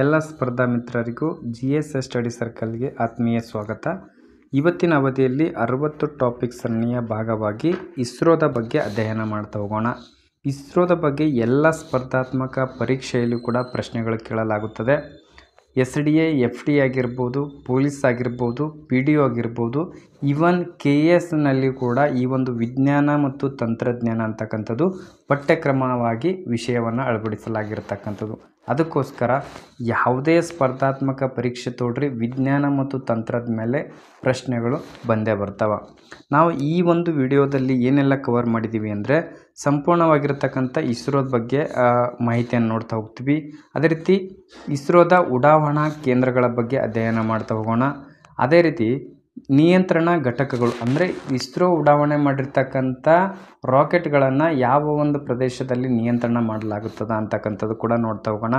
ಎಲ್ಲ ಸ್ಪರ್ಧಾ ಮಿತ್ರರಿಗೂ GS study ಸರ್ಕಲ್ಗೆ ಆತ್ಮೀಯ ಸ್ವಾಗತ. ಇವತ್ತಿನ ಅವಧಿಯಲ್ಲಿ 60 ಟಾಪಿಕ್ ಸರಣಿಯ ಭಾಗವಾಗಿ ಇಸ್ರೋದ ಬಗ್ಗೆ ಅಧ್ಯಯನ ಮಾಡ್ತಾ ಹೋಗೋಣ. ಇಸ್ರೋದ ಬಗ್ಗೆ ಎಲ್ಲ ಸ್ಪರ್ಧಾತ್ಮಕ ಪರೀಕ್ಷೆಯಲ್ಲೂ ಕೂಡ ಪ್ರಶ್ನೆಗಳು ಕೇಳಲಾಗುತ್ತದೆ. SDA, FD ಆಗಿರ್ಬೋದು, ಪೊಲೀಸ್ ಆಗಿರ್ಬೋದು, PDO ಆಗಿರ್ಬೋದು, ಈವನ್ KSನಲ್ಲಿ ಕೂಡ ಈ ಒಂದು ವಿಜ್ಞಾನ ಮತ್ತು ತಂತ್ರಜ್ಞಾನ ಅಂತಕ್ಕಂಥದ್ದು ಪಠ್ಯಕ್ರಮವಾಗಿ ವಿಷಯವನ್ನು ಅಳವಡಿಸಲಾಗಿರ್ತಕ್ಕಂಥದ್ದು. ಅದಕ್ಕೋಸ್ಕರ ಯಾವುದೇ ಸ್ಪರ್ಧಾತ್ಮಕ ಪರೀಕ್ಷೆ ತೊಗೊಳ್ರಿ, ವಿಜ್ಞಾನ ಮತ್ತು ತಂತ್ರದ ಮೇಲೆ ಪ್ರಶ್ನೆಗಳು ಬಂದೇ ಬರ್ತವೆ. ನಾವು ಈ ಒಂದು ವಿಡಿಯೋದಲ್ಲಿ ಏನೆಲ್ಲ ಕವರ್ ಮಾಡಿದ್ದೀವಿ ಅಂದರೆ, ಸಂಪೂರ್ಣವಾಗಿರ್ತಕ್ಕಂಥ ಇಸ್ರೋದ ಬಗ್ಗೆ ಮಾಹಿತಿಯನ್ನು ನೋಡ್ತಾ ಹೋಗ್ತೀವಿ. ಅದೇ ರೀತಿ ಇಸ್ರೋದ ಉಡಾವಣಾ ಕೇಂದ್ರಗಳ ಬಗ್ಗೆ ಅಧ್ಯಯನ ಮಾಡ್ತಾ ಹೋಗೋಣ. ಅದೇ ರೀತಿ ನಿಯಂತ್ರಣ ಘಟಕಗಳು ಅಂದರೆ ಇಸ್ರೋ ಉಡಾವಣೆ ಮಾಡಿರ್ತಕ್ಕಂಥ ರಾಕೆಟ್ಗಳನ್ನು ಯಾವ ಒಂದು ಪ್ರದೇಶದಲ್ಲಿ ನಿಯಂತ್ರಣ ಮಾಡಲಾಗುತ್ತದೆ ಅಂತಕ್ಕಂಥದ್ದು ಕೂಡ ನೋಡ್ತಾ ಹೋಗೋಣ.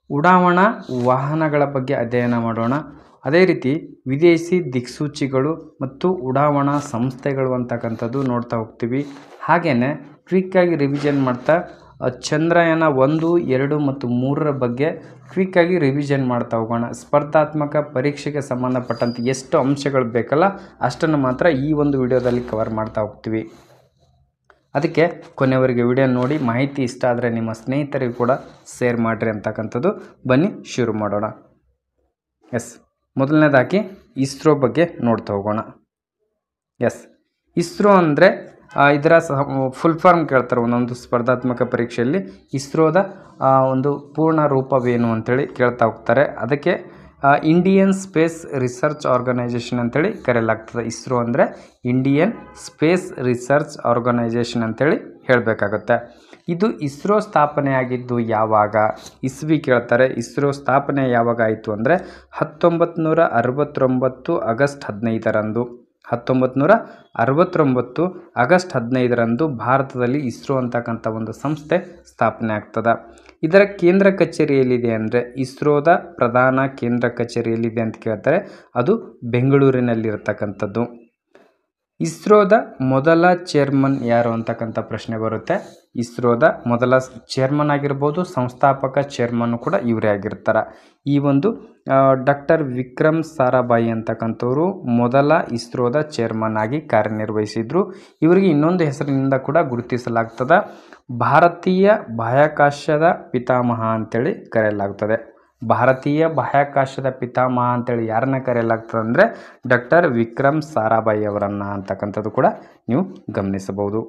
ಉಡಾವಣಾ ವಾಹನಗಳ ಬಗ್ಗೆ ಅಧ್ಯಯನ ಮಾಡೋಣ. ಅದೇ ರೀತಿ ವಿದೇಶಿ ದಿಕ್ಸೂಚಿಗಳು ಮತ್ತು ಉಡಾವಣಾ ಸಂಸ್ಥೆಗಳು ಅಂತಕ್ಕಂಥದ್ದು ನೋಡ್ತಾ ಹೋಗ್ತೀವಿ. ಹಾಗೆಯೇ ಕ್ವಿಕ್ಕಾಗಿ ರಿವಿಷನ್ ಮಾಡ್ತಾ ಚಂದ್ರಯಾನ 1, 2 ಮತ್ತು 3ರ ಬಗ್ಗೆ ಕ್ವಿಕ್ಕಾಗಿ ರಿವಿಷನ್ ಮಾಡ್ತಾ ಹೋಗೋಣ. ಸ್ಪರ್ಧಾತ್ಮಕ ಪರೀಕ್ಷೆಗೆ ಸಂಬಂಧಪಟ್ಟಂತೆ ಎಷ್ಟು ಅಂಶಗಳು ಬೇಕಲ್ಲ ಅಷ್ಟನ್ನು ಮಾತ್ರ ಈ ಒಂದು ವಿಡಿಯೋದಲ್ಲಿ ಕವರ್ ಮಾಡ್ತಾ ಹೋಗ್ತೀವಿ. ಅದಕ್ಕೆ ಕೊನೆಯವರೆಗೆ ವಿಡಿಯೋ ನೋಡಿ. ಮಾಹಿತಿ ಇಷ್ಟ ಆದರೆ ನಿಮ್ಮ ಸ್ನೇಹಿತರಿಗೂ ಕೂಡ ಶೇರ್ ಮಾಡಿರಿ ಅಂತಕ್ಕಂಥದ್ದು. ಬನ್ನಿ ಶುರು ಮಾಡೋಣ. ಮೊದಲನೇದಾಗಿ ಇಸ್ರೋ ಬಗ್ಗೆ ನೋಡ್ತಾ ಹೋಗೋಣ. ಇಸ್ರೋ ಅಂದರೆ ಇದರ ಫುಲ್ ಫಾರ್ಮ್ ಕೇಳ್ತಾರೆ ಒಂದೊಂದು ಸ್ಪರ್ಧಾತ್ಮಕ ಪರೀಕ್ಷೆಯಲ್ಲಿ. ಇಸ್ರೋದ ಒಂದು ಪೂರ್ಣ ರೂಪವೇನು ಅಂತೇಳಿ ಕೇಳ್ತಾ ಹೋಗ್ತಾರೆ. ಅದಕ್ಕೆ ಇಂಡಿಯನ್ ಸ್ಪೇಸ್ ರಿಸರ್ಚ್ ಆರ್ಗನೈಜೇಷನ್ ಅಂತೇಳಿ ಕರೆಯಲಾಗ್ತದೆ. ಇಸ್ರೋ ಅಂದರೆ ಇಂಡಿಯನ್ ಸ್ಪೇಸ್ ರಿಸರ್ಚ್ ಆರ್ಗನೈಜೇಷನ್ ಅಂತೇಳಿ ಹೇಳಬೇಕಾಗತ್ತೆ. ಇದು ಇಸ್ರೋ ಸ್ಥಾಪನೆಯಾಗಿದ್ದು ಯಾವಾಗ? ಇಸ್ವಿ ಕೇಳ್ತಾರೆ. ಇಸ್ರೋ ಸ್ಥಾಪನೆ ಯಾವಾಗ ಆಯಿತು ಅಂದರೆ 1969 ಆಗಸ್ಟ್ 15ರಂದು. 1969 ಆಗಸ್ಟ್ 15ರಂದು ಭಾರತದಲ್ಲಿ ಇಸ್ರೋ ಅಂತಕ್ಕಂಥ ಒಂದು ಸಂಸ್ಥೆ ಸ್ಥಾಪನೆ ಆಗ್ತದೆ. ಇದರ ಕೇಂದ್ರ ಕಚೇರಿ ಎಲ್ಲಿದೆ ಅಂದರೆ, ಇಸ್ರೋದ ಪ್ರಧಾನ ಕೇಂದ್ರ ಕಚೇರಿ ಎಲ್ಲಿದೆ ಅಂತ ಕೇಳ್ತಾರೆ. ಅದು ಬೆಂಗಳೂರಿನಲ್ಲಿರ್ತಕ್ಕಂಥದ್ದು. ಇಸ್ರೋದ ಮೊದಲ ಚೇರ್ಮನ್ ಯಾರು ಅಂತಕ್ಕಂಥ ಪ್ರಶ್ನೆ ಬರುತ್ತೆ. ಇಸ್ರೋದ ಮೊದಲ ಚೇರ್ಮನ್ ಆಗಿರ್ಬೋದು, ಸಂಸ್ಥಾಪಕ ಚೇರ್ಮನ್ ಕೂಡ ಇವರೇ ಆಗಿರ್ತಾರೆ. ಈ ಒಂದು ಡಾಕ್ಟರ್ ವಿಕ್ರಮ್ ಸಾರಾಭಾಯಿ ಅಂತಕ್ಕಂಥವ್ರು ಮೊದಲ ಇಸ್ರೋದ ಚೇರ್ಮನ್ ಆಗಿ ಕಾರ್ಯನಿರ್ವಹಿಸಿದ್ರು. ಇವರಿಗೆ ಇನ್ನೊಂದು ಹೆಸರಿನಿಂದ ಕೂಡ ಗುರುತಿಸಲಾಗ್ತದೆ. ಭಾರತೀಯ ಬಾಹ್ಯಾಕಾಶದ ಪಿತಾಮಹ ಅಂತೇಳಿ ಕರೆಯಲಾಗ್ತದೆ. ಭಾರತೀಯ ಬಾಹ್ಯಾಕಾಶದ ಪಿತಾಮಹ ಅಂತೇಳಿ ಯಾರನ್ನ ಕರೆಯಲಾಗ್ತದೆ ಅಂದರೆ ಡಾಕ್ಟರ್ ವಿಕ್ರಮ್ ಸಾರಾಭಾಯಿ ಅವರನ್ನು ಅಂತಕ್ಕಂಥದ್ದು ಕೂಡ ನೀವು ಗಮನಿಸಬಹುದು.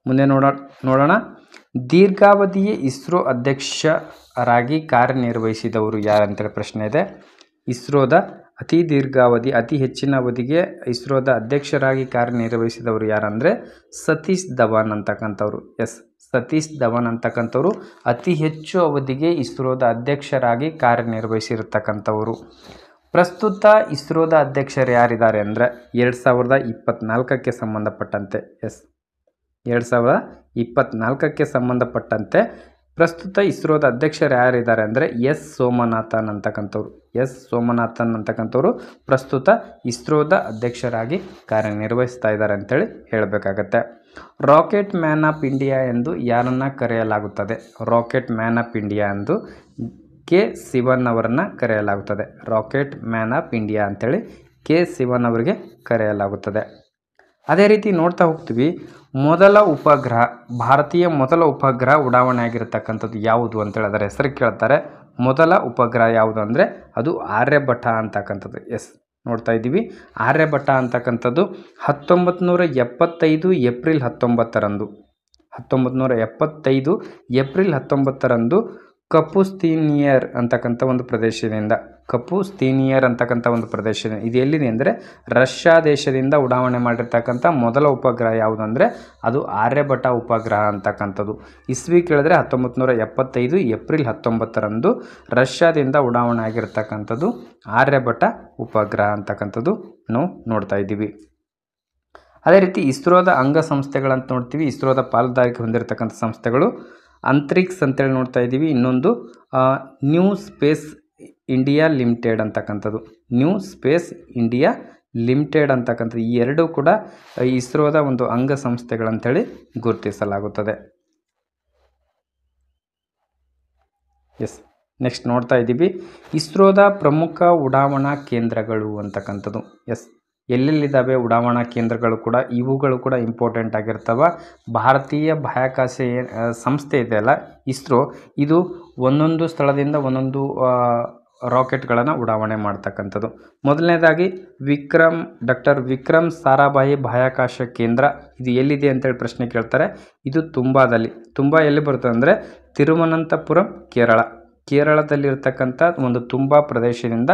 ಮುಂದೆ ನೋಡೋಣ. ದೀರ್ಘಾವಧಿಯ ಇಸ್ರೋ ಅಧ್ಯಕ್ಷರಾಗಿ ಕಾರ್ಯನಿರ್ವಹಿಸಿದವರು ಯಾರಂತೇಳಿ ಪ್ರಶ್ನೆ ಇದೆ. ಇಸ್ರೋದ ಅತಿ ಹೆಚ್ಚಿನ ಅವಧಿಗೆ ಇಸ್ರೋದ ಅಧ್ಯಕ್ಷರಾಗಿ ಕಾರ್ಯನಿರ್ವಹಿಸಿದವರು ಯಾರಂದರೆ ಸತೀಶ್ ಧವನ್ ಅಂತಕ್ಕಂಥವ್ರು. ಸತೀಶ್ ಧವನ್ ಅಂತಕ್ಕಂಥವ್ರು ಅತಿ ಹೆಚ್ಚು ಅವಧಿಗೆ ಇಸ್ರೋದ ಅಧ್ಯಕ್ಷರಾಗಿ ಕಾರ್ಯನಿರ್ವಹಿಸಿರ್ತಕ್ಕಂಥವರು. ಪ್ರಸ್ತುತ ಇಸ್ರೋದ ಅಧ್ಯಕ್ಷರು ಯಾರಿದ್ದಾರೆ ಅಂದರೆ 2024ಕ್ಕೆ ಸಂಬಂಧಪಟ್ಟಂತೆ 2024ಕ್ಕೆ ಸಂಬಂಧಪಟ್ಟಂತೆ ಪ್ರಸ್ತುತ ಇಸ್ರೋದ ಅಧ್ಯಕ್ಷರು ಯಾರಿದ್ದಾರೆ ಅಂದರೆ ಸೋಮನಾಥನ್ ಅಂತಕ್ಕಂಥವ್ರು ಪ್ರಸ್ತುತ ಇಸ್ರೋದ ಅಧ್ಯಕ್ಷರಾಗಿ ಕಾರ್ಯನಿರ್ವಹಿಸ್ತಾ ಇದ್ದಾರೆ ಅಂತೇಳಿ ಹೇಳಬೇಕಾಗತ್ತೆ. ರಾಕೆಟ್ ಮ್ಯಾನ್ ಆಫ್ ಇಂಡಿಯಾ ಎಂದು ಯಾರನ್ನು ಕರೆಯಲಾಗುತ್ತದೆ? ರಾಕೆಟ್ ಮ್ಯಾನ್ ಆಫ್ ಇಂಡಿಯಾ ಎಂದು ಕೆ ಸಿವನ್ ಅವರನ್ನು ಕರೆಯಲಾಗುತ್ತದೆ. ರಾಕೆಟ್ ಮ್ಯಾನ್ ಆಫ್ ಇಂಡಿಯಾ ಅಂತೇಳಿ ಕೆ ಸಿವನ್ ಅವರಿಗೆ ಕರೆಯಲಾಗುತ್ತದೆ. ಅದೇ ರೀತಿ ನೋಡ್ತಾ ಹೋಗ್ತೀವಿ. ಭಾರತೀಯ ಮೊದಲ ಉಪಗ್ರಹ ಉಡಾವಣೆ ಆಗಿರತಕ್ಕಂಥದ್ದು ಯಾವುದು ಅಂತೇಳಿ ಅದರ ಹೆಸರು ಕೇಳ್ತಾರೆ. ಮೊದಲ ಉಪಗ್ರಹ ಯಾವುದು ಅಂದರೆ ಅದು ಆರ್ಯಭಟ ಅಂತಕ್ಕಂಥದ್ದು. ನೋಡ್ತಾ ಇದ್ದೀವಿ. ಆರ್ಯಭಟ ಅಂತಕ್ಕಂಥದ್ದು 1975 ಏಪ್ರಿಲ್ 19ರಂದು ಕಪುಸ್ತೀನಿಯರ್ ಅಂತಕ್ಕಂಥ ಒಂದು ಪ್ರದೇಶದಿಂದ ಇದು ಎಲ್ಲಿದೆ ಅಂದರೆ ರಷ್ಯಾ ದೇಶದಿಂದ ಉಡಾವಣೆ ಮಾಡಿರ್ತಕ್ಕಂಥ ಮೊದಲ ಉಪಗ್ರಹ ಯಾವುದು ಅಂದರೆ ಅದು ಆರ್ಯಭಟ ಉಪಗ್ರಹ ಅಂತಕ್ಕಂಥದ್ದು. ಇಸ್ವಿ ಕೇಳಿದ್ರೆ 1975 ಏಪ್ರಿಲ್ 19ರಂದು ರಷ್ಯಾದಿಂದ ಉಡಾವಣೆ ಆಗಿರ್ತಕ್ಕಂಥದ್ದು ಆರ್ಯಭಟ ಉಪಗ್ರಹ ಅಂತಕ್ಕಂಥದ್ದು ನಾವು ನೋಡ್ತಾ ಇದ್ದೀವಿ. ಅದೇ ರೀತಿ ಇಸ್ರೋದ ಅಂಗಸಂಸ್ಥೆಗಳಂತ ನೋಡ್ತೀವಿ. ಇಸ್ರೋದ ಪಾಲುದಾರಿಕೆ ಹೊಂದಿರತಕ್ಕಂಥ ಸಂಸ್ಥೆಗಳು ಅಂತರಿಕ್ಸ್ ಅಂತೇಳಿ ನೋಡ್ತಾ ಇದ್ದೀವಿ. ಇನ್ನೊಂದು ನ್ಯೂ ಸ್ಪೇಸ್ ಇಂಡಿಯಾ ಲಿಮಿಟೆಡ್ ಅಂತಕ್ಕಂಥದ್ದು. ಈ ಎರಡೂ ಕೂಡ ಇಸ್ರೋದ ಒಂದು ಅಂಗಸಂಸ್ಥೆಗಳಂತೇಳಿ ಗುರುತಿಸಲಾಗುತ್ತದೆ. ಎಸ್, ನೆಕ್ಸ್ಟ್ ನೋಡ್ತಾ ಇದ್ದೀವಿ ಇಸ್ರೋದ ಪ್ರಮುಖ ಉಡಾವಣಾ ಕೇಂದ್ರಗಳು ಅಂತಕ್ಕಂಥದ್ದು. ಎಸ್, ಎಲ್ಲೆಲ್ಲಿದ್ದಾವೆ ಉಡಾವಣಾ ಕೇಂದ್ರಗಳು ಕೂಡ, ಇವುಗಳು ಕೂಡ ಇಂಪಾರ್ಟೆಂಟ್ ಆಗಿರ್ತವೆ. ಭಾರತೀಯ ಬಾಹ್ಯಾಕಾಶ ಸಂಸ್ಥೆ ಇದೆಯಲ್ಲ ಇಸ್ರೋ, ಇದು ಒಂದೊಂದು ಸ್ಥಳದಿಂದ ಒಂದೊಂದು ರಾಕೆಟ್ಗಳನ್ನು ಉಡಾವಣೆ ಮಾಡ್ತಕ್ಕಂಥದ್ದು. ಮೊದಲನೇದಾಗಿ ಡಾಕ್ಟರ್ ವಿಕ್ರಮ್ ಸಾರಾಭಾಯಿ ಬಾಹ್ಯಾಕಾಶ ಕೇಂದ್ರ, ಇದು ಎಲ್ಲಿದೆ ಅಂತೇಳಿ ಪ್ರಶ್ನೆ ಕೇಳ್ತಾರೆ. ಇದು ತುಂಬಾ ಎಲ್ಲಿ ಬರ್ತದೆ ಅಂದರೆ ತಿರುವನಂತಪುರಂ, ಕೇರಳದಲ್ಲಿರ್ತಕ್ಕಂಥ ಒಂದು ತುಂಬಾ ಪ್ರದೇಶದಿಂದ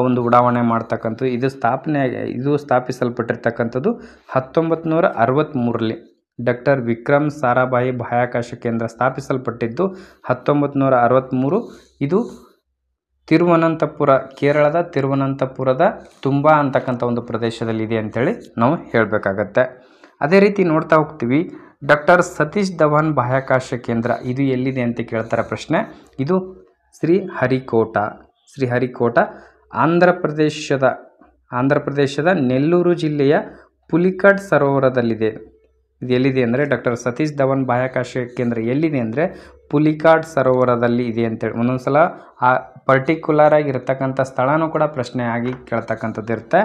ಒಂದು ಉಡಾವಣೆ ಮಾಡ್ತಕ್ಕಂಥದ್ದು. ಇದು ಸ್ಥಾಪಿಸಲ್ಪಟ್ಟಿರ್ತಕ್ಕಂಥದ್ದು 1963ರಲ್ಲಿ. ಡಾಕ್ಟರ್ ವಿಕ್ರಮ್ ಸಾರಾಭಾಯಿ ಬಾಹ್ಯಾಕಾಶ ಕೇಂದ್ರ ಸ್ಥಾಪಿಸಲ್ಪಟ್ಟಿದ್ದು 1963. ಇದು ಕೇರಳದ ತಿರುವನಂತಪುರದ ತುಂಬಾ ಅಂತಕ್ಕಂಥ ಒಂದು ಪ್ರದೇಶದಲ್ಲಿದೆ ಅಂತೇಳಿ ನಾವು ಹೇಳಬೇಕಾಗತ್ತೆ. ಅದೇ ರೀತಿ ನೋಡ್ತಾ ಹೋಗ್ತೀವಿ ಡಾಕ್ಟರ್ ಸತೀಶ್ ಧವನ್ ಬಾಹ್ಯಾಕಾಶ ಕೇಂದ್ರ, ಇದು ಎಲ್ಲಿದೆ ಅಂತ ಕೇಳ್ತಾರೆ ಪ್ರಶ್ನೆ. ಇದು ಶ್ರೀಹರಿಕೋಟ ಆಂಧ್ರ ಪ್ರದೇಶದ ನೆಲ್ಲೂರು ಜಿಲ್ಲೆಯ ಪುಲಿಕಾಡ್ ಸರೋವರದಲ್ಲಿದೆ. ಇದು ಎಲ್ಲಿದೆ ಅಂದರೆ ಡಾಕ್ಟರ್ ಸತೀಶ್ ಧವನ್ ಬಾಹ್ಯಾಕಾಶ ಕೇಂದ್ರ ಎಲ್ಲಿದೆ ಅಂದರೆ ಪುಲಿಕಾಡ್ ಸರೋವರದಲ್ಲಿ ಇದೆ ಅಂತೇಳಿ. ಒಂದೊಂದ್ಸಲ ಆ ಪರ್ಟಿಕ್ಯುಲರ್ ಆಗಿರ್ತಕ್ಕಂಥ ಸ್ಥಳನೂ ಕೂಡ ಪ್ರಶ್ನೆ ಆಗಿ ಕೇಳ್ತಕ್ಕಂಥದ್ದು ಇರುತ್ತೆ.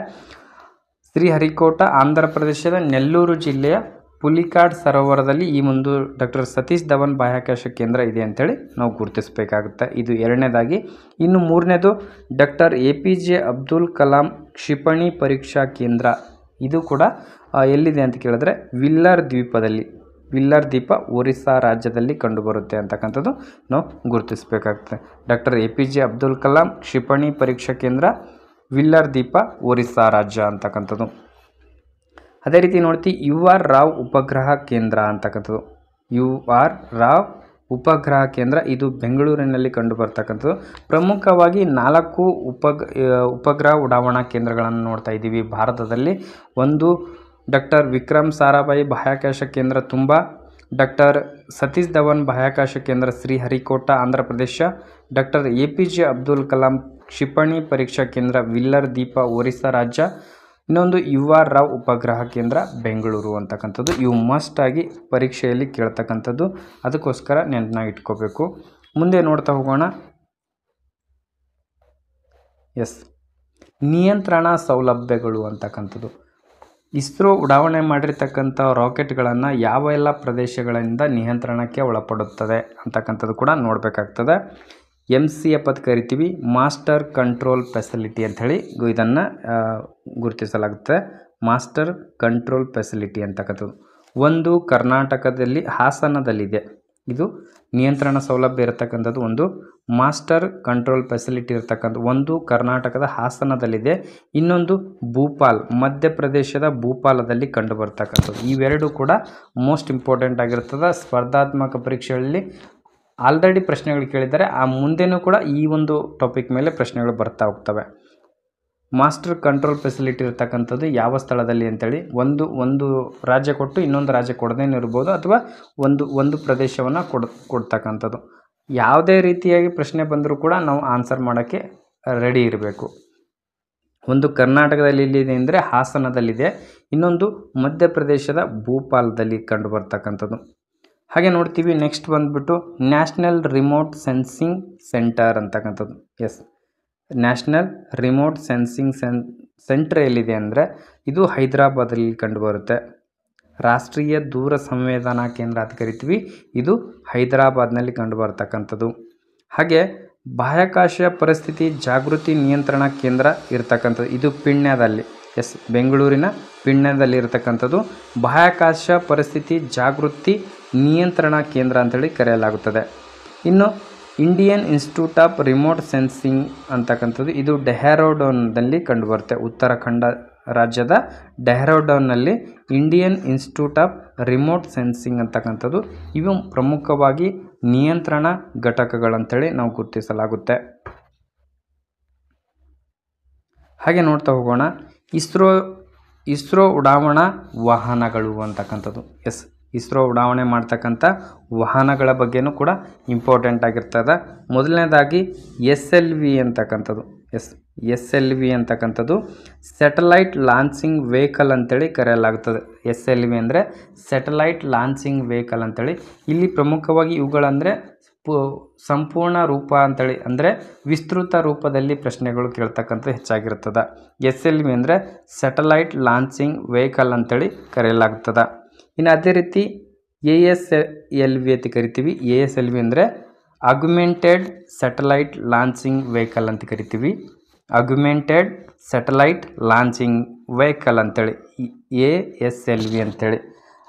ಶ್ರೀಹರಿಕೋಟ ಆಂಧ್ರ ಪ್ರದೇಶದ ನೆಲ್ಲೂರು ಜಿಲ್ಲೆಯ ಪುಲಿಕಾಡ್ ಸರೋವರದಲ್ಲಿ ಈ ಒಂದು ಡಾಕ್ಟರ್ ಸತೀಶ್ ಧವನ್ ಬಾಹ್ಯಾಕಾಶ ಕೇಂದ್ರ ಇದೆ ಅಂತೇಳಿ ನಾವು ಗುರುತಿಸಬೇಕಾಗುತ್ತೆ. ಇದು ಎರಡನೇದಾಗಿ. ಇನ್ನು ಮೂರನೇದು ಡಾಕ್ಟರ್ APJ ಅಬ್ದುಲ್ ಕಲಾಂ ಕ್ಷಿಪಣಿ ಪರೀಕ್ಷಾ ಕೇಂದ್ರ, ಇದು ಕೂಡ ಎಲ್ಲಿದೆ ಅಂತ ಕೇಳಿದ್ರೆ ವಿಲ್ಲರ್ ದ್ವೀಪ ಒರಿಸ್ಸಾ ರಾಜ್ಯದಲ್ಲಿ ಕಂಡುಬರುತ್ತೆ ಅಂತಕ್ಕಂಥದ್ದು ನಾವು ಗುರುತಿಸಬೇಕಾಗುತ್ತೆ. ಡಾಕ್ಟರ್ APJ ಅಬ್ದುಲ್ ಕಲಾಂ ಕ್ಷಿಪಣಿ ಪರೀಕ್ಷಾ ಕೇಂದ್ರ, ವಿಲ್ಲರ್ ದ್ವೀಪ, ಒರಿಸ್ಸಾ ರಾಜ್ಯ ಅಂತಕ್ಕಂಥದ್ದು. ಅದೇ ರೀತಿ ನೋಡ್ತೀವಿ UR ರಾವ್ ಉಪಗ್ರಹ ಕೇಂದ್ರ ಅಂತಕ್ಕಂಥದ್ದು. UR ರಾವ್ ಉಪಗ್ರಹ ಕೇಂದ್ರ, ಇದು ಬೆಂಗಳೂರಿನಲ್ಲಿ ಕಂಡು ಬರ್ತಕ್ಕಂಥದ್ದು. ಪ್ರಮುಖವಾಗಿ 4 ಉಪಗ್ರಹ ಉಡಾವಣಾ ಕೇಂದ್ರಗಳನ್ನು ನೋಡ್ತಾ ಇದ್ದೀವಿ ಭಾರತದಲ್ಲಿ. ಒಂದು ಡಾಕ್ಟರ್ ವಿಕ್ರಮ್ ಸಾರಾಭಾಯಿ ಬಾಹ್ಯಾಕಾಶ ಕೇಂದ್ರ ತುಂಬಾ, ಡಾಕ್ಟರ್ ಸತೀಶ್ ಧವನ್ ಬಾಹ್ಯಾಕಾಶ ಕೇಂದ್ರ ಶ್ರೀಹರಿಕೋಟ ಆಂಧ್ರ ಪ್ರದೇಶ, ಡಾಕ್ಟರ್ APJ ಅಬ್ದುಲ್ ಕಲಾಂ ಕ್ಷಿಪಣಿ ಪರೀಕ್ಷಾ ಕೇಂದ್ರ ವಿಲ್ಲರ್ ದ್ವೀಪ ಒರಿಸ್ಸಾ ರಾಜ್ಯ, ಇನ್ನೊಂದು UR ರಾವ್ ಉಪಗ್ರಹ ಕೇಂದ್ರ ಬೆಂಗಳೂರು ಅಂತಕ್ಕಂಥದ್ದು. ಇವು ಮಸ್ಟ್ ಆಗಿ ಪರೀಕ್ಷೆಯಲ್ಲಿ ಕೇಳ್ತಕ್ಕಂಥದ್ದು, ಅದಕ್ಕೋಸ್ಕರ ನೆನಪಿನಾಗಿ ಇಟ್ಕೋಬೇಕು. ಮುಂದೆ ನೋಡ್ತಾ ಹೋಗೋಣ. ಎಸ್, ನಿಯಂತ್ರಣ ಸೌಲಭ್ಯಗಳು ಅಂತಕ್ಕಂಥದ್ದು. ಇಸ್ರೋ ಉಡಾವಣೆ ಮಾಡಿರ್ತಕ್ಕಂಥ ರಾಕೆಟ್ಗಳನ್ನು ಯಾವ ಎಲ್ಲ ಪ್ರದೇಶಗಳಿಂದ ನಿಯಂತ್ರಣಕ್ಕೆ ಒಳಪಡುತ್ತದೆ ಅಂತಕ್ಕಂಥದ್ದು ಕೂಡ ನೋಡಬೇಕಾಗ್ತದೆ. MCF ಅಂತ ಕರಿತೀವಿ, ಮಾಸ್ಟರ್ ಕಂಟ್ರೋಲ್ ಫೆಸಿಲಿಟಿ ಅಂಥೇಳಿ ಇದನ್ನು ಗುರುತಿಸಲಾಗುತ್ತೆ. ಮಾಸ್ಟರ್ ಕಂಟ್ರೋಲ್ ಫೆಸಿಲಿಟಿ ಅಂತಕ್ಕಂಥದ್ದು ಒಂದು ಕರ್ನಾಟಕದಲ್ಲಿ ಹಾಸನದಲ್ಲಿದೆ. ಇದು ನಿಯಂತ್ರಣ ಸೌಲಭ್ಯ ಇರತಕ್ಕಂಥದ್ದು ಒಂದು ಮಾಸ್ಟರ್ ಕಂಟ್ರೋಲ್ ಫೆಸಿಲಿಟಿ ಇರತಕ್ಕಂಥ ಒಂದು ಕರ್ನಾಟಕದ ಹಾಸನದಲ್ಲಿದೆ. ಇನ್ನೊಂದು ಭೂಪಾಲ್, ಮಧ್ಯಪ್ರದೇಶದ ಭೂಪಾಲದಲ್ಲಿ ಕಂಡು ಬರ್ತಕ್ಕಂಥದ್ದು. ಇವೆರಡು ಕೂಡ ಮೋಸ್ಟ್ ಇಂಪಾರ್ಟೆಂಟ್ ಆಗಿರ್ತದೆ. ಸ್ಪರ್ಧಾತ್ಮಕ ಪರೀಕ್ಷೆಗಳಲ್ಲಿ ಆಲ್ರೆಡಿ ಪ್ರಶ್ನೆಗಳು ಕೇಳಿದ್ದಾರೆ, ಆ ಮುಂದೆನೂ ಕೂಡ ಈ ಒಂದು ಟಾಪಿಕ್ ಮೇಲೆ ಪ್ರಶ್ನೆಗಳು ಬರ್ತಾ ಹೋಗ್ತವೆ. ಮಾಸ್ಟರ್ ಕಂಟ್ರೋಲ್ ಫೆಸಿಲಿಟಿ ಇರ್ತಕ್ಕಂಥದ್ದು ಯಾವ ಸ್ಥಳದಲ್ಲಿ ಅಂತೇಳಿ ಒಂದು ರಾಜ್ಯ ಕೊಟ್ಟು ಇನ್ನೊಂದು ರಾಜ್ಯ ಕೊಡದೇನೂ ಇರ್ಬೋದು, ಅಥವಾ ಒಂದು ಪ್ರದೇಶವನ್ನು ಕೊಡ್ತಕ್ಕಂಥದ್ದು. ಯಾವುದೇ ರೀತಿಯಾಗಿ ಪ್ರಶ್ನೆ ಬಂದರೂ ಕೂಡ ನಾವು ಆನ್ಸರ್ ಮಾಡೋಕ್ಕೆ ರೆಡಿ ಇರಬೇಕು. ಒಂದು ಕರ್ನಾಟಕದಲ್ಲಿ ಎಲ್ಲಿದೆ ಅಂದರೆ ಹಾಸನದಲ್ಲಿದೆ, ಇನ್ನೊಂದು ಮಧ್ಯಪ್ರದೇಶದ ಭೂಪಾಲದಲ್ಲಿ ಕಂಡು ಬರ್ತಕ್ಕಂಥದ್ದು. ಹಾಗೆ ನೋಡ್ತೀವಿ ನೆಕ್ಸ್ಟ್ ಬಂದುಬಿಟ್ಟು ನ್ಯಾಷನಲ್ ರಿಮೋಟ್ ಸೆನ್ಸಿಂಗ್ ಸೆಂಟರ್ ಅಂತಕ್ಕಂಥದ್ದು. Yes, national remote sensing centre ಎಲ್ಲಿದೆ ಅಂದರೆ ಇದು ಹೈದರಾಬಾದಲ್ಲಿ ಕಂಡುಬರುತ್ತೆ. ರಾಷ್ಟ್ರೀಯ ದೂರ ಸಂವೇದನಾ ಕೇಂದ್ರ ಅಂತ ಕರಿತೀವಿ, ಇದು ಹೈದರಾಬಾದ್ನಲ್ಲಿ ಕಂಡುಬರ್ತಕ್ಕಂಥದ್ದು. ಹಾಗೆ ಬಾಹ್ಯಾಕಾಶ ಪರಿಸ್ಥಿತಿ ಜಾಗೃತಿ ನಿಯಂತ್ರಣ ಕೇಂದ್ರ ಇರತಕ್ಕಂಥದ್ದು, ಇದು ಪಿಣ್ಯದಲ್ಲಿ, ಎಸ್, ಬೆಂಗಳೂರಿನ ಪಿಣ್ಯದಲ್ಲಿ ಇರತಕ್ಕಂಥದ್ದು ಬಾಹ್ಯಾಕಾಶ ಪರಿಸ್ಥಿತಿ ಜಾಗೃತಿ ನಿಯಂತ್ರಣ ಕೇಂದ್ರ ಅಂತೇಳಿ ಕರೆಯಲಾಗುತ್ತದೆ. ಇನ್ನು Indian Institute of Remote Sensing ಅಂತಕ್ಕಂಥದ್ದು, ಇದು ಡೆಹ್ರಾಡೂನ್ನಲ್ಲಿ ಕಂಡುಬರುತ್ತೆ. ಉತ್ತರಾಖಂಡ ರಾಜ್ಯದ ಡೆಹ್ರಾಡೂನ್ನಲ್ಲಿ Indian Institute of Remote Sensing ಅಂತಕ್ಕಂಥದ್ದು. ಇವು ಪ್ರಮುಖವಾಗಿ ನಿಯಂತ್ರಣ ಘಟಕಗಳಂತೇಳಿ ನಾವು ಗುರುತಿಸಲಾಗುತ್ತೆ. ಹಾಗೆ ನೋಡ್ತಾ ಹೋಗೋಣ ಇಸ್ರೋ ಉಡಾವಣಾ ವಾಹನಗಳು ಅಂತಕ್ಕಂಥದ್ದು. ಎಸ್, ಇಸ್ರೋ ಉಡಾವಣೆ ಮಾಡ್ತಕ್ಕಂಥ ವಾಹನಗಳ ಬಗ್ಗೆನೂ ಕೂಡ ಇಂಪಾರ್ಟೆಂಟ್ ಆಗಿರ್ತದೆ. ಮೊದಲನೇದಾಗಿ SLV ಅಂತಕ್ಕಂಥದ್ದು. SLV ಅಂತಕ್ಕಂಥದ್ದು ಸ್ಯಾಟಲೈಟ್ ಲಾಂಚಿಂಗ್ ವೆಹಿಕಲ್ ಅಂತೇಳಿ ಕರೆಯಲಾಗುತ್ತದೆ. SLV ಅಂದರೆ ಸ್ಯಾಟಲೈಟ್ ಲಾಂಚಿಂಗ್ ವೆಹಿಕಲ್ ಅಂತೇಳಿ. ಇಲ್ಲಿ ಪ್ರಮುಖವಾಗಿ ಇವುಗಳಂದರೆ ಸಂಪೂರ್ಣ ರೂಪ ಅಂತೇಳಿ ಅಂದರೆ ವಿಸ್ತೃತ ರೂಪದಲ್ಲಿ ಪ್ರಶ್ನೆಗಳು ಕೇಳ್ತಕ್ಕಂಥ ಹೆಚ್ಚಾಗಿರ್ತದೆ. SLV ಅಂದರೆ ಸ್ಯಾಟಲೈಟ್ ಲಾಂಚಿಂಗ್ ವೆಹಿಕಲ್ ಅಂತೇಳಿ ಕರೆಯಲಾಗ್ತದೆ. ಇನ್ನು ಅದೇ ರೀತಿ ASLV ಅಂತ ಕರಿತೀವಿ. ASLV ಅಂದರೆ ಆಗ್ಯುಮೆಂಟೆಡ್ ಸ್ಯಾಟಲೈಟ್ ಲಾಂಚಿಂಗ್ ವೆಹಿಕಲ್ ಅಂತ ಕರಿತೀವಿ. ಆಗ್ಯುಮೆಂಟೆಡ್ ಸ್ಯಾಟಲೈಟ್ ಲಾಂಚಿಂಗ್ ವೆಹಿಕಲ್ ಅಂತೇಳಿ ASLV ಅಂತೇಳಿ.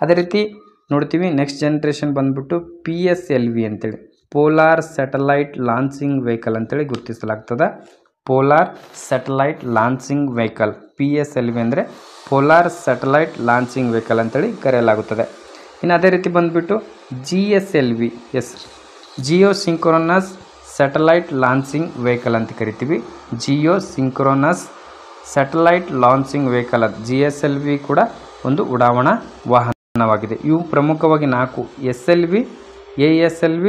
ಅದೇ ರೀತಿ ನೋಡ್ತೀವಿ ನೆಕ್ಸ್ಟ್ ಜನ್ರೇಷನ್ ಬಂದ್ಬಿಟ್ಟು PSLV ಅಂತೇಳಿ ಪೋಲಾರ್ ಸ್ಯಾಟಲೈಟ್ ಲಾಂಚಿಂಗ್ ವೆಹಿಕಲ್ ಅಂತೇಳಿ ಗುರುತಿಸಲಾಗ್ತದೆ. Polar satellite launching vehicle PSLV ಅಂದರೆ ಪೋಲಾರ್ ಸ್ಯಾಟಲೈಟ್ ಲಾಂಚಿಂಗ್ ವೆಹಿಕಲ್ ಅಂತೇಳಿ ಕರೆಯಲಾಗುತ್ತದೆ. ಇನ್ನು ಅದೇ ರೀತಿ ಬಂದುಬಿಟ್ಟು GSLV geosynchronous satellite launching vehicle ಅಂತ ಕರಿತೀವಿ. Geosynchronous satellite launching vehicle GSLV ಕೂಡ ಒಂದು ಉಡಾವಣಾ ವಾಹನವಾಗಿದೆ. ಇವು ಪ್ರಮುಖವಾಗಿ 4 SLV, ASLV,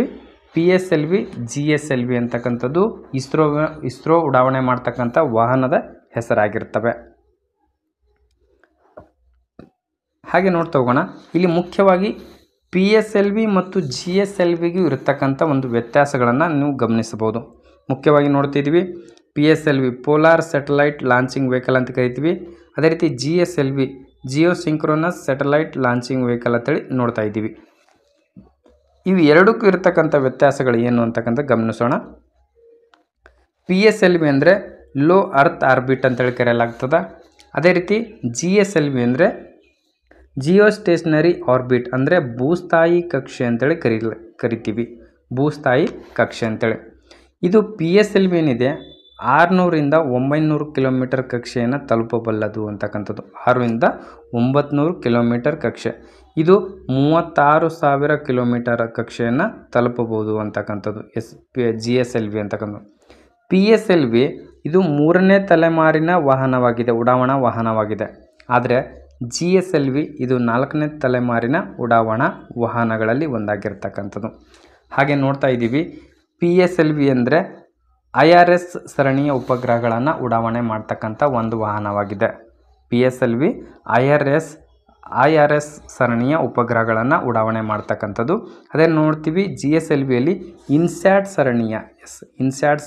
PSLV, GSLV ಅಂತಕ್ಕಂಥದ್ದು ಇಸ್ರೋ ಉಡಾವಣೆ ಮಾಡ್ತಕ್ಕಂಥ ವಾಹನದ ಹೆಸರಾಗಿರ್ತವೆ. ಹಾಗೆ ನೋಡ್ತಾ ಹೋಗೋಣ. ಇಲ್ಲಿ ಮುಖ್ಯವಾಗಿ PSLV ಮತ್ತು GSLVಗೂ ಇರತಕ್ಕಂಥ ಒಂದು ವ್ಯತ್ಯಾಸಗಳನ್ನು ನೀವು ಗಮನಿಸಬಹುದು. ಮುಖ್ಯವಾಗಿ ನೋಡ್ತಿದ್ದೀವಿ PSLV polar satellite launching vehicle ಅಂತ ಕರಿತೀವಿ. ಅದೇ ರೀತಿ GSLV geosynchronous satellite launching vehicle ಅಂತೇಳಿ ನೋಡ್ತಾ ಇದ್ದೀವಿ. ಇವು ಎರಡಕ್ಕೂ ಇರತಕ್ಕಂಥ ವ್ಯತ್ಯಾಸಗಳು ಏನು ಅಂತಕ್ಕಂಥ ಗಮನಿಸೋಣ. PSLV ಅಂದರೆ ಲೋ ಅರ್ತ್ ಆರ್ಬಿಟ್ ಅಂತೇಳಿ ಕರೆಯಲಾಗ್ತದೆ. ಅದೇ ರೀತಿ GSLV ಅಂದರೆ ಜಿಯೋ ಸ್ಟೇಷನರಿ ಆರ್ಬಿಟ್ ಅಂದರೆ ಭೂಸ್ಥಾಯಿ ಕಕ್ಷೆ ಅಂತೇಳಿ ಕರಿತೀವಿ. ಭೂಸ್ಥಾಯಿ ಕಕ್ಷೆ ಅಂತೇಳಿ. ಇದು PSLV ಏನಿದೆ 600ರಿಂದ 900 ಕಿಲೋಮೀಟರ್ ಕಕ್ಷೆಯನ್ನು ತಲುಪಬಲ್ಲದು ಅಂತಕ್ಕಂಥದ್ದು. 6ರಿಂದ 900 ಕಿಲೋಮೀಟರ್ ಕಕ್ಷೆ. ಇದು 36,000 ಕಿಲೋಮೀಟರ್ ಕಕ್ಷೆಯನ್ನು ತಲುಪಬಹುದು ಅಂತಕ್ಕಂಥದ್ದು GSLV ಅಂತಕ್ಕಂಥದ್ದು. PSLV ಇದು 3ನೇ ತಲೆಮಾರಿನ ವಾಹನವಾಗಿದೆ, ಉಡಾವಣಾ ವಾಹನವಾಗಿದೆ. ಆದರೆ GSLV ಇದು 4ನೇ ತಲೆಮಾರಿನ ಉಡಾವಣಾ ವಾಹನಗಳಲ್ಲಿ ಒಂದಾಗಿರ್ತಕ್ಕಂಥದ್ದು. ಹಾಗೆ ನೋಡ್ತಾ ಇದ್ದೀವಿ PSLV ಅಂದರೆ IRS ಸರಣಿಯ ಉಪಗ್ರಹಗಳನ್ನು ಉಡಾವಣೆ ಮಾಡ್ತಕ್ಕಂಥ ಒಂದು ವಾಹನವಾಗಿದೆ. PSLV IRS ಸರಣಿಯ ಉಪಗ್ರಹಗಳನ್ನು ಉಡಾವಣೆ ಮಾಡ್ತಕ್ಕಂಥದ್ದು. ಅದೇ ನೋಡ್ತೀವಿ GSLVಯಲ್ಲಿ ಇನ್ಸ್ಯಾಟ್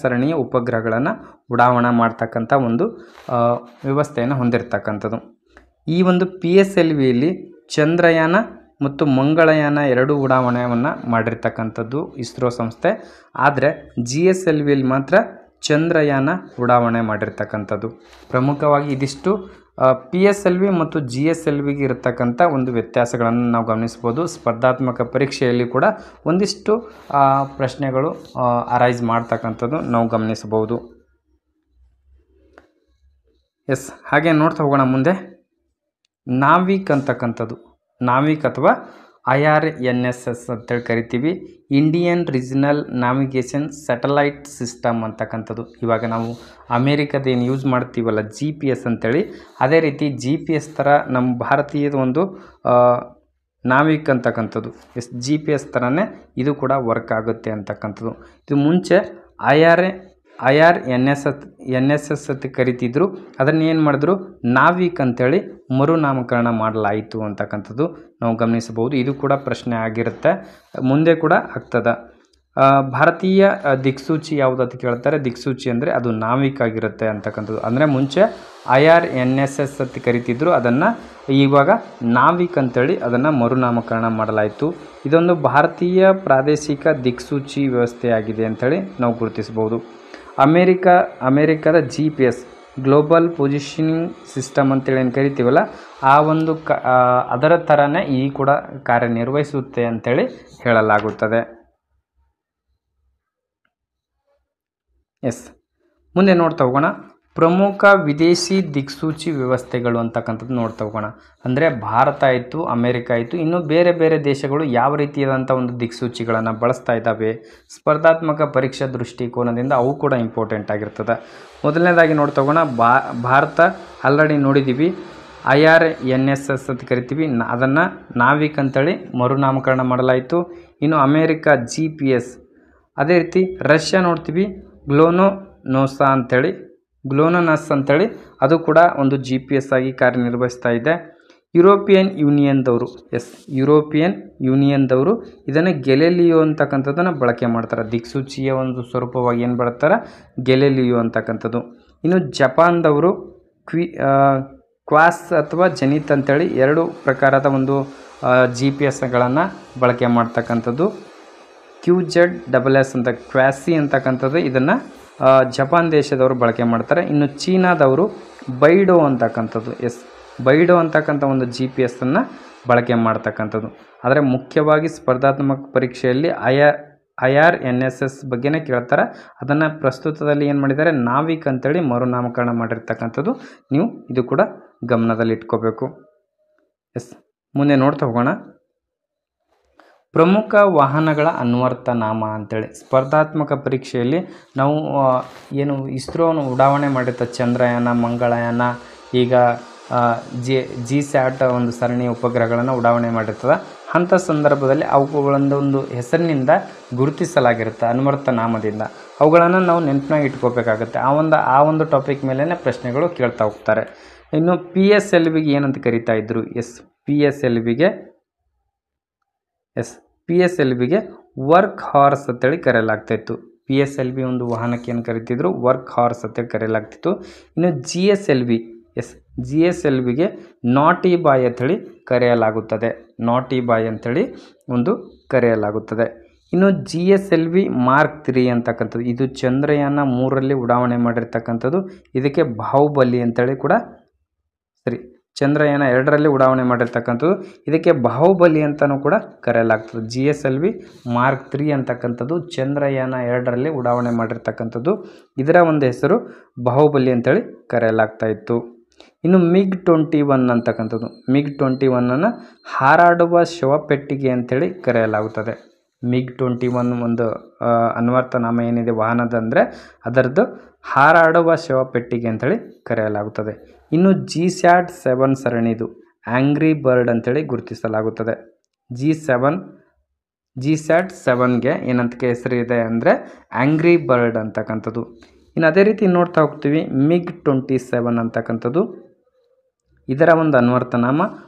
ಸರಣಿಯ ಉಪಗ್ರಹಗಳನ್ನು ಉಡಾವಣೆ ಮಾಡ್ತಕ್ಕಂಥ ಒಂದು ವ್ಯವಸ್ಥೆಯನ್ನು ಹೊಂದಿರತಕ್ಕಂಥದ್ದು. ಈ ಒಂದು PSLVಯಲ್ಲಿ ಚಂದ್ರಯಾನ ಮತ್ತು ಮಂಗಳಯಾನ 2 ಉಡಾವಣೆಯನ್ನು ಮಾಡಿರ್ತಕ್ಕಂಥದ್ದು ಇಸ್ರೋ ಸಂಸ್ಥೆ. ಆದರೆ GSLVಯಲ್ಲಿ ಮಾತ್ರ ಚಂದ್ರಯಾನ ಉಡಾವಣೆ ಮಾಡಿರ್ತಕ್ಕಂಥದ್ದು. ಪ್ರಮುಖವಾಗಿ ಇದಿಷ್ಟು PSLV ಮತ್ತು GSLVಗೆ ಇರತಕ್ಕಂಥ ಒಂದು ವ್ಯತ್ಯಾಸಗಳನ್ನು ನಾವು ಗಮನಿಸ್ಬೋದು. ಸ್ಪರ್ಧಾತ್ಮಕ ಪರೀಕ್ಷೆಯಲ್ಲಿ ಕೂಡ ಒಂದಿಷ್ಟು ಪ್ರಶ್ನೆಗಳು ಅರೈಸ್ ಮಾಡ್ತಕ್ಕಂಥದ್ದು ನಾವು ಗಮನಿಸಬಹುದು. ಹಾಗೆ ನೋಡ್ತಾ ಹೋಗೋಣ ಮುಂದೆ. ನಾವಿಕ್ ಅಂತಕ್ಕಂಥದ್ದು, ನಾವಿಕ್ ಅಥವಾ IRNSS ಅಂತೇಳಿ ಕರಿತೀವಿ. Indian regional navigation satellite system ಅಂತಕ್ಕಂಥದ್ದು. ಇವಾಗ ನಾವು ಅಮೇರಿಕದ ಏನು ಯೂಸ್ ಮಾಡ್ತೀವಲ್ಲ GPS ಅಂತೇಳಿ, ಅದೇ ರೀತಿ GPS ಥರ ನಮ್ಮ ಭಾರತೀಯದ ಒಂದು ನಾವಿಕ್ ಅಂತಕ್ಕಂಥದ್ದು GPS ಥರನೇ ಇದು ಕೂಡ ವರ್ಕ್ ಆಗುತ್ತೆ ಅಂತಕ್ಕಂಥದ್ದು. ಇದು ಮುಂಚೆ IRNSS ಅಂತ ಕರಿತಿದ್ರು. ಅದನ್ನು ಏನು ಮಾಡಿದ್ರು ನಾವಿಕ್ ಅಂತೇಳಿ ಮರುನಾಮಕರಣ ಮಾಡಲಾಯಿತು ಅಂತಕ್ಕಂಥದ್ದು ನಾವು ಗಮನಿಸಬಹುದು. ಇದು ಕೂಡ ಪ್ರಶ್ನೆ ಆಗಿರುತ್ತೆ, ಮುಂದೆ ಕೂಡ ಆಗ್ತದೆ. ಭಾರತೀಯ ದಿಕ್ಸೂಚಿ ಯಾವುದು ಅಂತ ಕೇಳ್ತಾರೆ. ದಿಕ್ಸೂಚಿ ಅಂದರೆ ಅದು ನಾವಿಕ್ ಆಗಿರುತ್ತೆ ಅಂತಕ್ಕಂಥದ್ದು. ಅಂದರೆ ಮುಂಚೆ IRNSS ಅಂತ ಕರಿತಿದ್ರು, ಅದನ್ನು ಇವಾಗ ನಾವಿಕ್ ಅಂತೇಳಿ ಅದನ್ನು ಮರುನಾಮಕರಣ ಮಾಡಲಾಯಿತು. ಇದೊಂದು ಭಾರತೀಯ ಪ್ರಾದೇಶಿಕ ದಿಕ್ಸೂಚಿ ವ್ಯವಸ್ಥೆಯಾಗಿದೆ ಅಂಥೇಳಿ ನಾವು ಗುರುತಿಸಬಹುದು. ಅಮೇರಿಕಾದ GPS ಗ್ಲೋಬಲ್ ಪೊಸಿಷನಿಂಗ್ ಸಿಸ್ಟಮ್ ಅಂತೇಳಿ ಏನು ಕರಿತೀವಲ್ಲ, ಆ ಒಂದು ಅದರ ಥರನೇ ಈ ಕೂಡ ಕಾರ್ಯನಿರ್ವಹಿಸುತ್ತೆ ಅಂತೇಳಿ ಹೇಳಲಾಗುತ್ತದೆ. ಮುಂದೆ ನೋಡ್ತಾ ಹೋಗೋಣ. ಪ್ರಮುಖ ವಿದೇಶಿ ದಿಕ್ಸೂಚಿ ವ್ಯವಸ್ಥೆಗಳು ಅಂತಕ್ಕಂಥದ್ದು ನೋಡ್ತಾ ಹೋಗೋಣ. ಅಂದರೆ ಭಾರತ ಆಯಿತು, ಅಮೇರಿಕ ಆಯಿತು, ಇನ್ನು ಬೇರೆ ಬೇರೆ ದೇಶಗಳು ಯಾವ ರೀತಿಯಾದಂಥ ಒಂದು ದಿಕ್ಸೂಚಿಗಳನ್ನು ಬಳಸ್ತಾ ಇದ್ದಾವೆ, ಸ್ಪರ್ಧಾತ್ಮಕ ಪರೀಕ್ಷಾ ದೃಷ್ಟಿಕೋನದಿಂದ ಅವು ಕೂಡ ಇಂಪಾರ್ಟೆಂಟ್ ಆಗಿರ್ತದೆ. ಮೊದಲನೇದಾಗಿ ನೋಡ್ತಾ ಹೋಗೋಣ. ಭಾರತ ಆಲ್ರೆಡಿ ನೋಡಿದ್ದೀವಿ, IRNSS ಅಂತ ಕರಿತೀವಿ, ಅದನ್ನು ನಾವಿಕ್ ಅಂತೇಳಿ ಮರುನಾಮಕರಣ ಮಾಡಲಾಯಿತು. ಇನ್ನು ಅಮೇರಿಕ GPS, ಅದೇ ರೀತಿ ರಷ್ಯಾ ನೋಡ್ತೀವಿ ಗ್ಲೋನೋನಸ್ ಅಂತೇಳಿ ಅದು ಕೂಡ ಒಂದು GPS ಆಗಿ ಕಾರ್ಯನಿರ್ವಹಿಸ್ತಾ ಇದೆ. ಯುರೋಪಿಯನ್ ಯೂನಿಯನ್ದವರು, ಯುರೋಪಿಯನ್ ಯೂನಿಯನ್ದವರು ಇದನ್ನು ಗೆಲೆಲಿಯೋ ಅಂತಕ್ಕಂಥದ್ದನ್ನು ಬಳಕೆ ಮಾಡ್ತಾರೆ. ದಿಕ್ಸೂಚಿಯ ಒಂದು ಸ್ವರೂಪವಾಗಿ ಏನು ಬಳಸ್ತಾರೆ, ಗೆಲೆಲಿಯೋ ಅಂತಕ್ಕಂಥದ್ದು. ಇನ್ನು ಜಪಾನ್ದವರು ಕ್ವಾಸ್ ಅಥವಾ ಜೆನಿತ್ ಅಂತೇಳಿ 2 ಪ್ರಕಾರದ ಒಂದು GPS-ಗಳನ್ನು ಬಳಕೆ ಮಾಡ್ತಕ್ಕಂಥದ್ದು. QZSS ಅಂತ ಕ್ವಾಸಿ ಅಂತಕ್ಕಂಥದ್ದು ಇದನ್ನು ಜಪಾನ್ ದೇಶದವರು ಬಳಕೆ ಮಾಡ್ತಾರೆ. ಇನ್ನು ಚೀನಾದವರು ಬೈಡೋ ಅಂತಕ್ಕಂಥದ್ದು, ಬೈಡೋ ಅಂತಕ್ಕಂಥ ಒಂದು GPS-ಅನ್ನು ಬಳಕೆ ಮಾಡ್ತಕ್ಕಂಥದ್ದು. ಆದರೆ ಮುಖ್ಯವಾಗಿ ಸ್ಪರ್ಧಾತ್ಮಕ ಪರೀಕ್ಷೆಯಲ್ಲಿ IRNSS ಬಗ್ಗೆನೇ ಕೇಳ್ತಾರೆ. ಅದನ್ನು ಪ್ರಸ್ತುತದಲ್ಲಿ ಏನು ಮಾಡಿದ್ದಾರೆ, ನಾವಿಕ್ ಅಂತೇಳಿ ಮರುನಾಮಕರಣ ಮಾಡಿರ್ತಕ್ಕಂಥದ್ದು. ನೀವು ಇದು ಕೂಡ ಗಮನದಲ್ಲಿ ಇಟ್ಕೋಬೇಕು. ಮುಂದೆ ನೋಡ್ತಾ ಹೋಗೋಣ. ಪ್ರಮುಖ ವಾಹನಗಳ ಅನ್ವರ್ಥ ನಾಮ ಅಂತೇಳಿ ಸ್ಪರ್ಧಾತ್ಮಕ ಪರೀಕ್ಷೆಯಲ್ಲಿ ನಾವು ಏನು ಇಸ್ರೋವನ್ನು ಉಡಾವಣೆ ಮಾಡಿರ್ತ ಚಂದ್ರಯಾನ, ಮಂಗಳಯಾನ, ಈಗ GSAT ಒಂದು ಸರಣಿ ಉಪಗ್ರಹಗಳನ್ನು ಉಡಾವಣೆ ಮಾಡಿರ್ತದೆ. ಅಂಥ ಸಂದರ್ಭದಲ್ಲಿ ಅವುಗಳೊಂದೊಂದು ಹೆಸರಿನಿಂದ ಗುರುತಿಸಲಾಗಿರುತ್ತೆ, ಅನ್ವರ್ಥ ನಾಮದಿಂದ. ಅವುಗಳನ್ನು ನಾವು ನೆನಪಿನಾಗ ಇಟ್ಕೋಬೇಕಾಗುತ್ತೆ. ಆ ಒಂದು ಟಾಪಿಕ್ ಮೇಲೇ ಪ್ರಶ್ನೆಗಳು ಕೇಳ್ತಾ ಹೋಗ್ತಾರೆ. ಇನ್ನು PSLVಗೆ ಏನಂತ ಕರಿತಾ ಇದ್ರು, PSLVಗೆ ವರ್ಕ್ ಹಾರ್ಸ್ ಅಂತೇಳಿ ಕರೆಯಲಾಗ್ತಾಯಿತ್ತು. PSLV ಒಂದು ವಾಹನಕ್ಕೆ ಏನು ಕರಿತಿದ್ರು, ವರ್ಕ್ ಹಾರ್ಸ್ ಅಂತೇಳಿ ಕರೆಯಲಾಗ್ತಿತ್ತು. ಇನ್ನು GSLVಗೆ ನಾಟಿ ಬಾಯ್ ಅಂತೇಳಿ ಕರೆಯಲಾಗುತ್ತದೆ, ನಾಟಿ ಬಾಯ್ ಅಂತೇಳಿ ಒಂದು ಕರೆಯಲಾಗುತ್ತದೆ. ಇನ್ನು GSLV Mark 3 ಅಂತಕ್ಕಂಥದ್ದು ಇದು ಚಂದ್ರಯಾನ 3ರಲ್ಲಿ ಉಡಾವಣೆ ಮಾಡಿರ್ತಕ್ಕಂಥದ್ದು. ಇದಕ್ಕೆ ಬಾಹುಬಲಿ ಅಂತೇಳಿ ಕೂಡ ಚಂದ್ರಯಾನ 2ರಲ್ಲಿ ಉಡಾವಣೆ ಮಾಡಿರ್ತಕ್ಕಂಥದ್ದು. ಇದಕ್ಕೆ ಬಾಹುಬಲಿ ಅಂತಲೂ ಕೂಡ ಕರೆಯಲಾಗ್ತದೆ. GSLV Mark 3 ಅಂತಕ್ಕಂಥದ್ದು ಚಂದ್ರಯಾನ 2ರಲ್ಲಿ ಉಡಾವಣೆ ಮಾಡಿರ್ತಕ್ಕಂಥದ್ದು. ಇದರ ಒಂದು ಹೆಸರು ಬಾಹುಬಲಿ ಅಂತೇಳಿ ಕರೆಯಲಾಗ್ತಾ ಇತ್ತು. ಇನ್ನು MiG-21 ಅಂತಕ್ಕಂಥದ್ದು, MiG-21 ಹಾರಾಡುವ ಶವಪೆಟ್ಟಿಗೆ ಅಂತೇಳಿ ಕರೆಯಲಾಗುತ್ತದೆ. MiG-21 ಒಂದು ಅನ್ವರ್ಥ ನಾಮ ಏನಿದೆ ವಾಹನದಂದರೆ ಅದರದ್ದು ಹಾರಾಡುವ ಶವಪೆಟ್ಟಿಗೆ ಅಂತೇಳಿ ಕರೆಯಲಾಗುತ್ತದೆ. ಇನ್ನು GSAT 7 ಸರಣಿದು ಆಂಗ್ರಿ ಬರ್ಡ್ ಅಂತೇಳಿ ಗುರುತಿಸಲಾಗುತ್ತದೆ. GSAT 7ಗೆ ಏನಂತ ಹೆಸರಿದೆ ಅಂದರೆ ಆಂಗ್ರಿ ಬರ್ಡ್ ಅಂತಕ್ಕಂಥದ್ದು. ಇನ್ನು ಅದೇ ರೀತಿ ನೋಡ್ತಾ ಹೋಗ್ತೀವಿ MiG-27 ಅಂತಕ್ಕಂಥದ್ದು ಇದರ ಒಂದು ಅನ್ವರ್ಥ ನಾಮ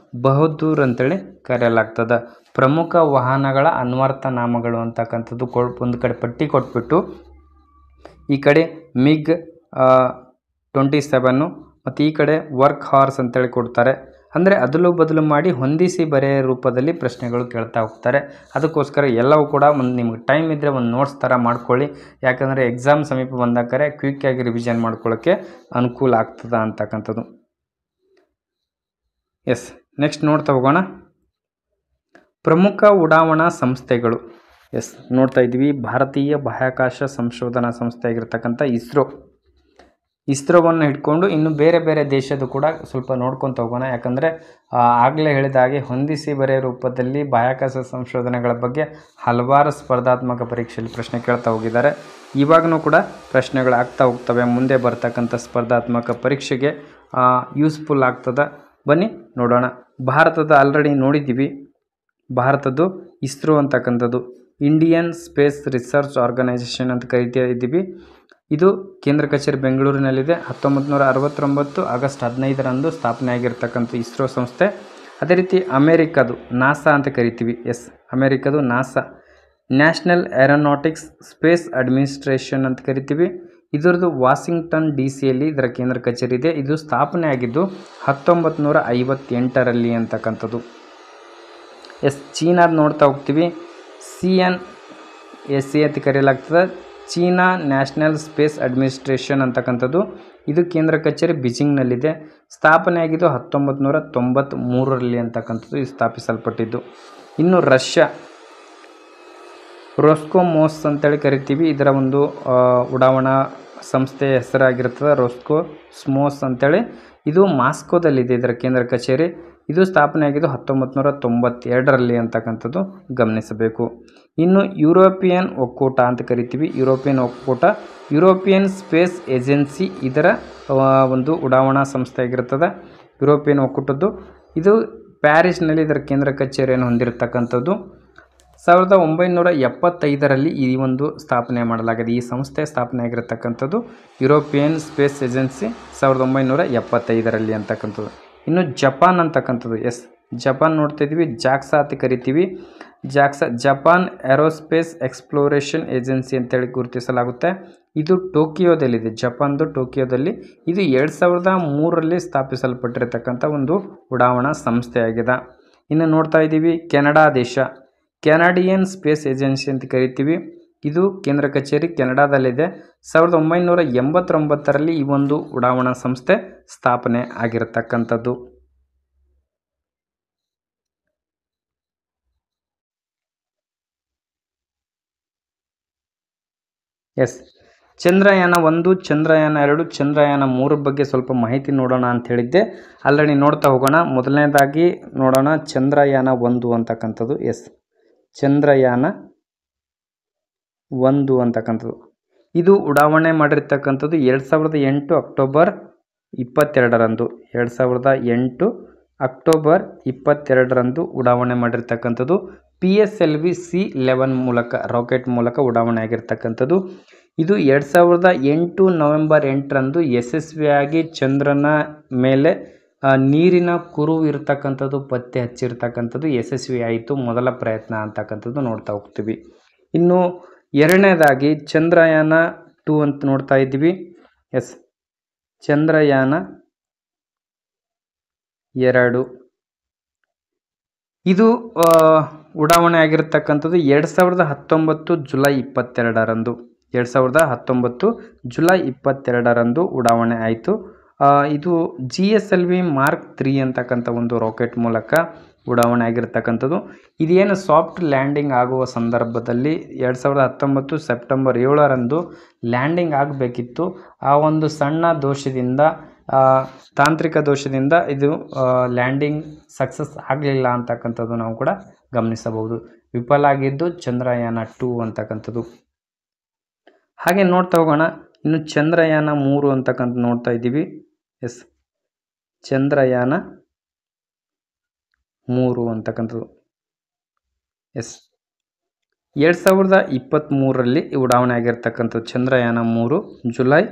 ಬಹದ್ದೂರ್ ಅಂತೇಳಿ ಕರೆಯಲಾಗ್ತದೆ. ಪ್ರಮುಖ ವಾಹನಗಳ ಅನ್ವರ್ಥ ನಾಮಗಳು ಅಂತಕ್ಕಂಥದ್ದು ಒಂದು ಕಡೆ ಪಟ್ಟಿ ಕೊಟ್ಬಿಟ್ಟು ಈ ಕಡೆ MiG-27 ಮತ್ತು ಈ ಕಡೆ ವರ್ಕ್ ಹಾರ್ಸ್ ಅಂತೇಳಿ ಕೊಡ್ತಾರೆ. ಅಂದರೆ ಅದಲು ಬದಲು ಮಾಡಿ ಹೊಂದಿಸಿ ಬರೆಯೋ ರೂಪದಲ್ಲಿ ಪ್ರಶ್ನೆಗಳು ಕೇಳ್ತಾ ಹೋಗ್ತಾರೆ. ಅದಕ್ಕೋಸ್ಕರ ಎಲ್ಲವೂ ಕೂಡ ನಿಮ್ಗೆ ಟೈಮ್ ಇದ್ದರೆ ಒಂದು ನೋಟ್ಸ್ ಥರ ಮಾಡ್ಕೊಳ್ಳಿ. ಯಾಕಂದರೆ ಎಕ್ಸಾಮ್ ಸಮೀಪ ಬಂದಾಕರೆ ಕ್ವಿಕ್ಕಾಗಿ ರಿವಿಷನ್ ಮಾಡ್ಕೊಳ್ಳೋಕ್ಕೆ ಅನುಕೂಲ ಆಗ್ತದೆ ಅಂತಕ್ಕಂಥದ್ದು. ನೆಕ್ಸ್ಟ್ ನೋಡ್ತಾ ಹೋಗೋಣ. ಪ್ರಮುಖ ಉಡಾವಣಾ ಸಂಸ್ಥೆಗಳು. ನೋಡ್ತಾ ಇದ್ವಿ ಭಾರತೀಯ ಬಾಹ್ಯಾಕಾಶ ಸಂಶೋಧನಾ ಸಂಸ್ಥೆ ಆಗಿರ್ತಕ್ಕಂಥ ಇಸ್ರೋವನ್ನು ಹಿಡ್ಕೊಂಡು ಇನ್ನು ಬೇರೆ ಬೇರೆ ದೇಶದ ಕೂಡ ಸ್ವಲ್ಪ ನೋಡ್ಕೊತ ಹೋಗೋಣ. ಯಾಕಂದರೆ ಆಗಲೇ ಹೇಳಿದ ಹಾಗೆ ಹೊಂದಿಸಿ ಬರೆಯೋ ರೂಪದಲ್ಲಿ ಬಾಹ್ಯಾಕಾಶ ಸಂಶೋಧನೆಗಳ ಬಗ್ಗೆ ಹಲವಾರು ಸ್ಪರ್ಧಾತ್ಮಕ ಪರೀಕ್ಷೆಯಲ್ಲಿ ಪ್ರಶ್ನೆ ಕೇಳ್ತಾ ಹೋಗಿದ್ದಾರೆ. ಇವಾಗಲೂ ಕೂಡ ಪ್ರಶ್ನೆಗಳು ಆಗ್ತಾ ಹೋಗ್ತವೆ. ಮುಂದೆ ಬರ್ತಕ್ಕಂಥ ಸ್ಪರ್ಧಾತ್ಮಕ ಪರೀಕ್ಷೆಗೆ ಯೂಸ್ಫುಲ್ ಆಗ್ತದೆ. ಬನ್ನಿ ನೋಡೋಣ. ಭಾರತದ ಆಲ್ರೆಡಿ ನೋಡಿದ್ದೀವಿ. ಭಾರತದ್ದು ಇಸ್ರೋ ಅಂತಕ್ಕಂಥದ್ದು ಇಂಡಿಯನ್ ಸ್ಪೇಸ್ ರಿಸರ್ಚ್ ಆರ್ಗನೈಸೇಷನ್ ಅಂತ ಕರಿತಾ ಇದ್ದೀವಿ. ಇದು ಕೇಂದ್ರ ಕಚೇರಿ ಬೆಂಗಳೂರಿನಲ್ಲಿದೆ. 1969 ಆಗಸ್ಟ್ 15ರಂದು ಸ್ಥಾಪನೆ ಆಗಿರ್ತಕ್ಕಂಥ ಇಸ್ರೋ ಸಂಸ್ಥೆ. ಅದೇ ರೀತಿ ಅಮೇರಿಕದು ನಾಸಾ ಅಂತ ಕರಿತೀವಿ. ಅಮೇರಿಕದು NASA, National Aeronautics Space Administration ಅಂತ ಕರಿತೀವಿ. ಇದರದ್ದು ವಾಷಿಂಗ್ಟನ್ DC ಇದರ ಕೇಂದ್ರ ಕಚೇರಿ ಇದೆ. ಇದು ಸ್ಥಾಪನೆ ಆಗಿದ್ದು 1958ರಲ್ಲಿ ಅಂತಕ್ಕಂಥದ್ದು. ಚೀನಾದ ನೋಡ್ತಾ ಹೋಗ್ತೀವಿ. CNSA ಅಂತ ಕರೆಯಲಾಗ್ತದೆ. ಚೀನಾ ನ್ಯಾಷನಲ್ ಸ್ಪೇಸ್ ಅಡ್ಮಿನಿಸ್ಟ್ರೇಷನ್ ಅಂತಕ್ಕಂಥದ್ದು ಇದು ಕೇಂದ್ರ ಕಚೇರಿ ಬೀಜಿಂಗ್ನಲ್ಲಿದೆ. ಸ್ಥಾಪನೆ ಆಗಿದ್ದು 1993ರಲ್ಲಿ ಅಂತಕ್ಕಂಥದ್ದು ಇದು ಸ್ಥಾಪಿಸಲ್ಪಟ್ಟಿದ್ದು. ಇನ್ನು ರಷ್ಯಾ ರೋಸ್ಕೋಮೋಸ್ ಅಂತೇಳಿ ಕರಿತೀವಿ. ಇದರ ಒಂದು ಉಡಾವಣಾ ಸಂಸ್ಥೆಯ ಹೆಸರಾಗಿರ್ತದೆ ರೋಸ್ಕೋಸ್ಮೋಸ್ ಅಂತೇಳಿ. ಇದು ಮಾಸ್ಕೋದಲ್ಲಿದೆ ಇದರ ಕೇಂದ್ರ ಕಚೇರಿ. ಇದು ಸ್ಥಾಪನೆ ಆಗಿದ್ದು 1992ರಲ್ಲಿ ಅಂತಕ್ಕಂಥದ್ದು ಗಮನಿಸಬೇಕು. ಇನ್ನು ಯುರೋಪಿಯನ್ ಒಕ್ಕೂಟ ಅಂತ ಕರಿತೀವಿ. ಯುರೋಪಿಯನ್ ಒಕ್ಕೂಟ ಯುರೋಪಿಯನ್ ಸ್ಪೇಸ್ ಏಜೆನ್ಸಿ ಇದರ ಒಂದು ಉಡಾವಣಾ ಸಂಸ್ಥೆ ಆಗಿರ್ತದೆ. ಯುರೋಪಿಯನ್ ಒಕ್ಕೂಟದ್ದು ಇದು ಪ್ಯಾರಿಸ್ನಲ್ಲಿ ಇದರ ಕೇಂದ್ರ ಕಚೇರಿಯನ್ನು ಹೊಂದಿರತಕ್ಕಂಥದ್ದು. 1975ರಲ್ಲಿ ಈ ಒಂದು ಸ್ಥಾಪನೆ ಮಾಡಲಾಗಿದೆ. ಈ ಸಂಸ್ಥೆ ಸ್ಥಾಪನೆ ಆಗಿರತಕ್ಕಂಥದ್ದು ಯುರೋಪಿಯನ್ ಸ್ಪೇಸ್ ಏಜೆನ್ಸಿ 1975ರಲ್ಲಿ ಅಂತಕ್ಕಂಥದ್ದು. ಇನ್ನು ಜಪಾನ್ ಅಂತಕ್ಕಂಥದ್ದು, ಎಸ್ ಜಪಾನ್ ನೋಡ್ತಾ ಇದ್ದೀವಿ, ಜಾಕ್ಸಾ ಅಂತ ಕರಿತೀವಿ. ಜಾಕ್ಸಾ ಜಪಾನ್ ಏರೋಸ್ಪೇಸ್ ಎಕ್ಸ್ಪ್ಲೋರೇಷನ್ ಏಜೆನ್ಸಿ ಅಂತೇಳಿ ಗುರುತಿಸಲಾಗುತ್ತೆ. ಇದು ಟೋಕಿಯೋದಲ್ಲಿದೆ, ಜಪಾನ್ದು ಟೋಕಿಯೋದಲ್ಲಿ. ಇದು 2003ರಲ್ಲಿ ಸ್ಥಾಪಿಸಲ್ಪಟ್ಟಿರತಕ್ಕಂಥ ಒಂದು ಉಡಾವಣಾ ಸಂಸ್ಥೆಯಾಗಿದೆ. ಇನ್ನು ನೋಡ್ತಾ ಇದ್ದೀವಿ ಕೆನಡಾ ದೇಶ, ಕೆನಡಿಯನ್ ಸ್ಪೇಸ್ ಏಜೆನ್ಸಿ ಅಂತ ಕರಿತೀವಿ. ಇದು ಕೇಂದ್ರ ಕಚೇರಿ ಕೆನಡಾದಲ್ಲಿದೆ. 1989ರಲ್ಲಿ ಈ ಒಂದು ಉಡಾವಣಾ ಸಂಸ್ಥೆ ಸ್ಥಾಪನೆ ಆಗಿರತಕ್ಕಂಥದ್ದು. ಎಸ್ ಚಂದ್ರಯಾನ 1, ಚಂದ್ರಯಾನ 2, ಚಂದ್ರಯಾನ 3 ಬಗ್ಗೆ ಸ್ವಲ್ಪ ಮಾಹಿತಿ ನೋಡೋಣ ಅಂತ ಹೇಳಿದ್ದೆ. ಆಲ್ರೆಡಿ ನೋಡ್ತಾ ಹೋಗೋಣ. ಮೊದಲನೇದಾಗಿ ನೋಡೋಣ ಚಂದ್ರಯಾನ 1 ಅಂತಕ್ಕಂಥದ್ದು. ಎಸ್ ಚಂದ್ರಯಾನ 1 ಅಂತಕ್ಕಂಥದ್ದು ಇದು ಉಡಾವಣೆ ಮಾಡಿರ್ತಕ್ಕಂಥದ್ದು 2008 ಅಕ್ಟೋಬರ್ 22ರಂದು. 2008 ಅಕ್ಟೋಬರ್ 22ರಂದು ಉಡಾವಣೆ ಮಾಡಿರ್ತಕ್ಕಂಥದ್ದು. PSLV C-11 ಮೂಲಕ ರಾಕೆಟ್ ಮೂಲಕ ಉಡಾವಣೆ ಆಗಿರ್ತಕ್ಕಂಥದ್ದು. ಇದು 2008 ನವೆಂಬರ್ 8ರಂದು ಯಶಸ್ವಿಯಾಗಿ ಚಂದ್ರನ ಮೇಲೆ ನೀರಿನ ಕುರುಹು ಇರತಕ್ಕಂಥದ್ದು ಪತ್ತೆ ಹಚ್ಚಿರ್ತಕ್ಕಂಥದ್ದು ಯಶಸ್ವಿ ಆಯಿತು. ಮೊದಲ ಪ್ರಯತ್ನ ಅಂತಕ್ಕಂಥದ್ದು ನೋಡ್ತಾ ಹೋಗ್ತೀವಿ. ಇನ್ನು ಎರಡನೇದಾಗಿ ಚಂದ್ರಯಾನ 2 ಅಂತ ನೋಡ್ತಾ ಇದ್ದೀವಿ. ಎಸ್ ಚಂದ್ರಯಾನ 2 ಇದು ಉಡಾವಣೆ ಆಗಿರ್ತಕ್ಕಂಥದ್ದು 2019 ಜುಲೈ 22ರಂದು. 2019 ಜುಲೈ 22ರಂದು ಉಡಾವಣೆ ಆಯಿತು. ಇದು GSLV ಮಾರ್ಕ್ 3 ಅಂತಕ್ಕಂಥ ಒಂದು ರಾಕೆಟ್ ಮೂಲಕ ಉಡಾವಣೆ ಆಗಿರ್ತಕ್ಕಂಥದ್ದು. ಇದೇನು ಸಾಫ್ಟ್ ಲ್ಯಾಂಡಿಂಗ್ ಆಗುವ ಸಂದರ್ಭದಲ್ಲಿ 2019 ಸೆಪ್ಟೆಂಬರ್ 7ರಂದು ಲ್ಯಾಂಡಿಂಗ್ ಆಗಬೇಕಿತ್ತು. ಆ ಒಂದು ಸಣ್ಣ ದೋಷದಿಂದ, ತಾಂತ್ರಿಕ ದೋಷದಿಂದ ಇದು ಲ್ಯಾಂಡಿಂಗ್ ಸಕ್ಸಸ್ ಆಗಲಿಲ್ಲ ಅಂತಕ್ಕಂಥದ್ದು ನಾವು ಕೂಡ ಗಮನಿಸಬಹುದು. ವಿಫಲ ಆಗಿದ್ದು ಚಂದ್ರಯಾನ 2 ಅಂತಕ್ಕಂಥದ್ದು. ಹಾಗೆ ನೋಡ್ತಾ ಹೋಗೋಣ. ಇನ್ನು ಚಂದ್ರಯಾನ 3 ಅಂತಕ್ಕಂಥ ನೋಡ್ತಾ ಇದ್ದೀವಿ. ಎಸ್ ಚಂದ್ರಯಾನ 3 ಅಂತಕ್ಕಂಥದ್ದು. ಎಸ್ 2023ರಲ್ಲಿ ಉಡಾವಣೆ ಆಗಿರ್ತಕ್ಕಂಥದ್ದು ಚಂದ್ರಯಾನ 3 ಜುಲೈ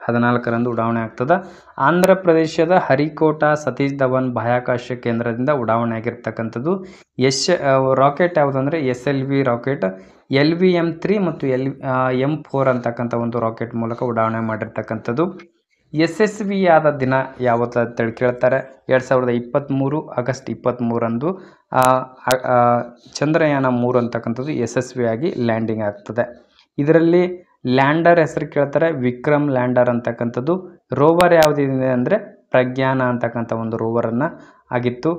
14ರಂದು ಉಡಾವಣೆ ಆಗ್ತದೆ. ಆಂಧ್ರ ಪ್ರದೇಶದ ಹರಿಕೋಟಾ ಸತೀಶ್ ಧವನ್ ಬಾಹ್ಯಾಕಾಶ ಕೇಂದ್ರದಿಂದ ಉಡಾವಣೆ ಆಗಿರ್ತಕ್ಕಂಥದ್ದು. ರಾಕೆಟ್ ಯಾವುದಂದರೆ SLV ರಾಕೆಟ್ LVM-3 ಮತ್ತು M4 ಅಂತಕ್ಕಂಥ ಒಂದು ರಾಕೆಟ್ ಮೂಲಕ ಉಡಾವಣೆ ಮಾಡಿರ್ತಕ್ಕಂಥದ್ದು. ಯಶಸ್ವಿಯಾದ ದಿನ ಯಾವತ್ತು ಅಂತೇಳಿ ಕೇಳ್ತಾರೆ. 2023 ಆಗಸ್ಟ್ 23ರಂದು ಚಂದ್ರಯಾನ 3 ಅಂತಕ್ಕಂಥದ್ದು ಯಶಸ್ವಿಯಾಗಿ ಲ್ಯಾಂಡಿಂಗ್ ಆಗ್ತದೆ. ಇದರಲ್ಲಿ ಲ್ಯಾಂಡರ್ ಹೆಸರು ಕೇಳ್ತಾರೆ, ವಿಕ್ರಮ್ ಲ್ಯಾಂಡರ್ ಅಂತಕ್ಕಂಥದ್ದು. ರೋವರ್ ಯಾವುದಿದೆ ಅಂದರೆ ಪ್ರಜ್ಞಾನ ಅಂತಕ್ಕಂಥ ಒಂದು ರೋವರನ್ನು ಆಗಿತ್ತು.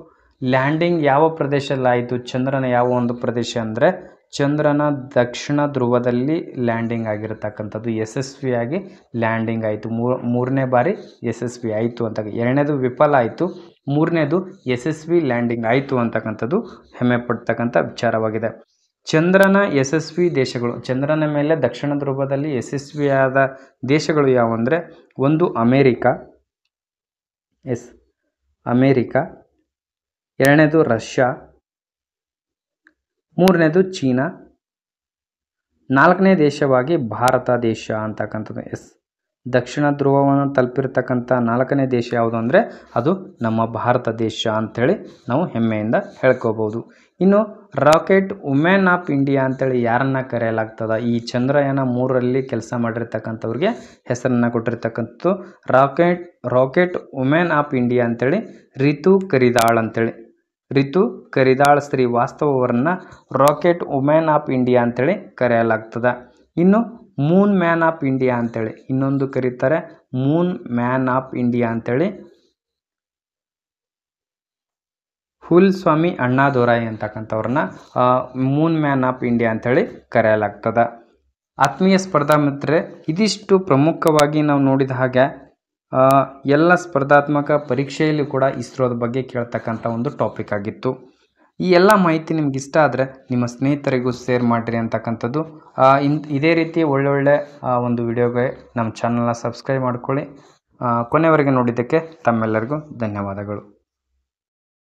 ಲ್ಯಾಂಡಿಂಗ್ ಯಾವ ಪ್ರದೇಶದಲ್ಲಿ ಆಯಿತು? ಚಂದ್ರನ ಯಾವ ಒಂದು ಪ್ರದೇಶ ಅಂದರೆ ಚಂದ್ರನ ದಕ್ಷಿಣ ಧ್ರುವದಲ್ಲಿ ಲ್ಯಾಂಡಿಂಗ್ ಆಗಿರತಕ್ಕಂಥದ್ದು. ಯಶಸ್ವಿಯಾಗಿ ಲ್ಯಾಂಡಿಂಗ್ ಆಯಿತು. ಮೂರನೇ ಬಾರಿ ಯಶಸ್ವಿ ಆಯಿತು ಅಂತ. ಎರಡನೇದು ವಿಫಲ ಆಯಿತು, ಮೂರನೇದು ಯಶಸ್ವಿ ಲ್ಯಾಂಡಿಂಗ್ ಆಯಿತು ಅಂತಕ್ಕಂಥದ್ದು ಹೆಮ್ಮೆ ಪಡ್ತಕ್ಕಂಥ ವಿಚಾರವಾಗಿದೆ. ಚಂದ್ರನ ಯಶಸ್ವಿ ದೇಶಗಳು, ಚಂದ್ರನ ಮೇಲೆ ದಕ್ಷಿಣ ಧ್ರುವದಲ್ಲಿ ಯಶಸ್ವಿಯಾದ ದೇಶಗಳು ಯಾವುವಂದರೆ, ಒಂದು ಅಮೇರಿಕಾ, ಅಮೇರಿಕಾ, ಎರಡನೇದು ರಷ್ಯಾ, ಮೂರನೇದು ಚೀನಾ, ನಾಲ್ಕನೇ ದೇಶವಾಗಿ ಭಾರತ ದೇಶ ಅಂತಕ್ಕಂಥದ್ದು. ದಕ್ಷಿಣ ಧ್ರುವವನ್ನು ತಲುಪಿರ್ತಕ್ಕಂಥ ನಾಲ್ಕನೇ ದೇಶ ಯಾವುದು ಅಂದರೆ ಅದು ನಮ್ಮ ಭಾರತ ದೇಶ ಅಂಥೇಳಿ ನಾವು ಹೆಮ್ಮೆಯಿಂದ ಹೇಳ್ಕೋಬೋದು. ಇನ್ನು ರಾಕೆಟ್ ವುಮೆನ್ ಆಫ್ ಇಂಡಿಯಾ ಅಂತೇಳಿ ಯಾರನ್ನು ಕರೆಯಲಾಗ್ತದೆ? ಈ ಚಂದ್ರಯಾನ 3ರಲ್ಲಿ ಕೆಲಸ ಮಾಡಿರ್ತಕ್ಕಂಥವ್ರಿಗೆ ಹೆಸರನ್ನು ಕೊಟ್ಟಿರ್ತಕ್ಕಂಥದ್ದು ರಾಕೆಟ್ ವುಮೆನ್ ಆಫ್ ಇಂಡಿಯಾ ಅಂತೇಳಿ ರಿತು ಕರಿದಾಳ್ ಅಂತೇಳಿ. ರಿತು ಕರಿದಾಳ್ ಶ್ರೀವಾಸ್ತವರನ್ನು ರಾಕೆಟ್ ವುಮೆನ್ ಆಫ್ ಇಂಡಿಯಾ ಅಂತೇಳಿ ಕರೆಯಲಾಗ್ತದೆ. ಇನ್ನು ಮೂನ್ ಮ್ಯಾನ್ ಆಫ್ ಇಂಡಿಯಾ ಅಂತೇಳಿ ಇನ್ನೊಂದು ಕರೀತಾರೆ, ಮೂನ್ ಮ್ಯಾನ್ ಆಫ್ ಇಂಡಿಯಾ ಅಂತೇಳಿ ಹುಲ್ಸ್ವಾಮಿ ಅಣ್ಣಾದೊರೈ ಅಂತಕ್ಕಂಥವ್ರನ್ನ ಮೂನ್ ಮ್ಯಾನ್ ಆಫ್ ಇಂಡಿಯಾ ಅಂತೇಳಿ ಕರೆಯಲಾಗ್ತದೆ. ಆತ್ಮೀಯ ಸ್ಪರ್ಧಾ ಮಿತ್ರರೇ, ಇದಿಷ್ಟು ಪ್ರಮುಖವಾಗಿ ನಾವು ನೋಡಿದ ಹಾಗೆ ಎಲ್ಲ ಸ್ಪರ್ಧಾತ್ಮಕ ಪರೀಕ್ಷೆಯಲ್ಲಿ ಕೂಡ ಇಸ್ರೋದ ಬಗ್ಗೆ ಕೇಳ್ತಕ್ಕಂಥ ಒಂದು ಟಾಪಿಕ್ ಆಗಿತ್ತು. ಈ ಎಲ್ಲ ಮಾಹಿತಿ ನಿಮ್ಗೆ ಇಷ್ಟ ಆದರೆ ನಿಮ್ಮ ಸ್ನೇಹಿತರಿಗೂ ಶೇರ್ ಮಾಡಿರಿ ಅಂತಕ್ಕಂಥದ್ದು. ಇದೇ ರೀತಿ ಒಳ್ಳೊಳ್ಳೆ ಒಂದು ವಿಡಿಯೋಗೆ ನಮ್ಮ ಚಾನಲ್ನ ಸಬ್ಸ್ಕ್ರೈಬ್ ಮಾಡ್ಕೊಳ್ಳಿ. ಕೊನೆವರೆಗೆ ನೋಡಿದ್ದಕ್ಕೆ ತಮ್ಮೆಲ್ಲರಿಗೂ ಧನ್ಯವಾದಗಳು.